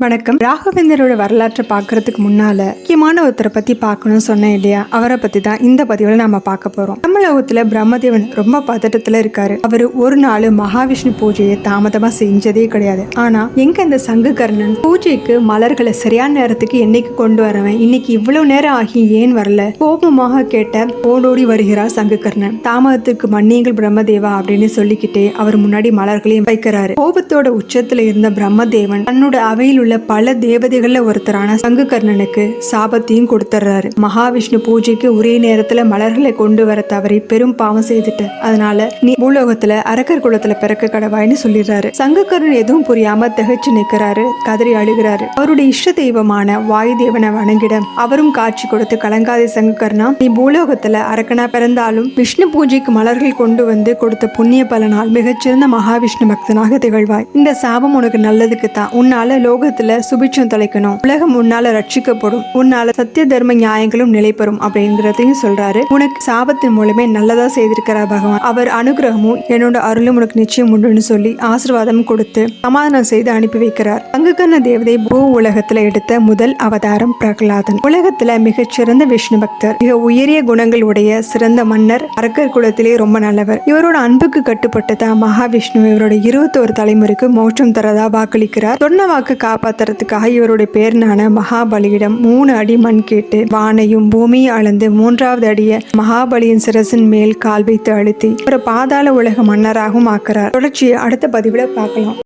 வணக்கம். ராகவேந்தரோட வரலாற்றை பார்க்கறதுக்கு முன்னால முக்கியமான ஒருத்தரை பத்தி பார்க்கணும்னு சொன்னேன் இல்லையா? அவரை பத்தி தான் இந்த பதிவுல நாம பார்க்க போறோம். தமிழகத்துல பிரம்மதேவன் ரொம்ப பதட்டத்துல இருக்காரு. அவரு ஒரு நாள் மகாவிஷ்ணு பூஜையை தாமதமா செஞ்சதே கிடையாது. ஆனா எங்க இந்த சங்குகர்ணன் பூஜைக்கு மலர்களை சரியான நேரத்துக்கு என்னைக்கு கொண்டு வரவன், இன்னைக்கு இவ்வளவு நேரம் ஆகி ஏன் வரல? கோபமாக கேட்ட ஓடோடி வருகிறார் சங்குகர்ணன். தாமதத்துக்கு மன்னியுங்கள் பிரம்மதேவா அப்படின்னு சொல்லிக்கிட்டே அவர் முன்னாடி மலர்களையும் வைக்கிறாரு. கோபத்தோட உச்சத்துல இருந்த பிரம்மதேவன் தன்னோட அவையில் உள்ள பல தேவதைகள்ல ஒருத்தரான சங்குகர்ணனுக்கு சாபத்தையும் கொடுத்துறாரு. மகாவிஷ்ணு பூஜைக்கு ஒரே நேரத்துல மலர்களை கொண்டு வர தவறி பெரும் பாவம் செய்துட்ட, அதனால நீ பூலோகத்துல அரக்கர் குலத்துல பிறக்க கடவாய்னு சொல்லிடுறாரு. சங்குகர்ணன் எதுவும் புரியாம திகச்சு நிக்கிறாரு, கதறி அழுகிறாரு. அவருடைய இஷ்ட தெய்வமான வாயு தேவனை வணங்கிட அவரும் காட்சி கொடுத்து, கலங்காதே சங்குகர்ணா, நீ பூலோகத்துல அரக்கனா பிறந்தாலும் விஷ்ணு பூஜைக்கு மலர்கள் கொண்டு வந்து கொடுத்த புண்ணிய பலனால் மிகச்சிறந்த மகாவிஷ்ணு பக்தனாக திகழ்வாய். இந்த சாபம் உனக்கு நல்லதுக்கு தான். உன்னால லோக சுபிட்சம் தலைக்கணும், உலகம் உன்னால ரட்சிக்கப்படும், உன்னால சத்திய தர்ம நியாயங்களும் நிலை பெறும் அப்படிங்கிறதையும் சொல்றாரு. உனக்கு சாபத்தின் மூலமே நல்லதா செய்திருக்கிறார் பகவான். அவர் அனுகிரகமும் என்னோட அருளும் உனக்கு நிச்சயம் உண்டுன்னு சொல்லி ஆசீர்வாதம் கொடுத்து சமாதானம் செய்து அனுப்பி வைக்கிறார். சங்குகர்ண தேவதை பூ உலகத்துல எடுத்த முதல் அவதாரம் பிரகலாதன். உலகத்துல மிகச்சிறந்த விஷ்ணு பக்தர், மிக உயரிய குணங்கள் உடைய சிறந்த மன்னர், அரக்கர் குலத்திலே ரொம்ப நல்லவர். இவரோட அன்புக்கு கட்டுப்பட்டு தான் மகாவிஷ்ணு இவரோட 21 தலைமுறைக்கு மோட்சம் தரதா வாக்களிக்கிறார். சொன்ன வாக்கு காப்பாத்துறதுக்காக இவருடைய பேரனான மகாபலியிடம் 3 அடி மண் கேட்டு வானையும் பூமியை அளந்து 3வது அடிய மகாபலியின் சிரசின் மேல் கால் வைத்து அழுத்தி ஒரு பாதாள உலக மன்னராகவும் ஆக்குறார். தொடர்ச்சியை அடுத்த பதிவுல பார்க்கலாம்.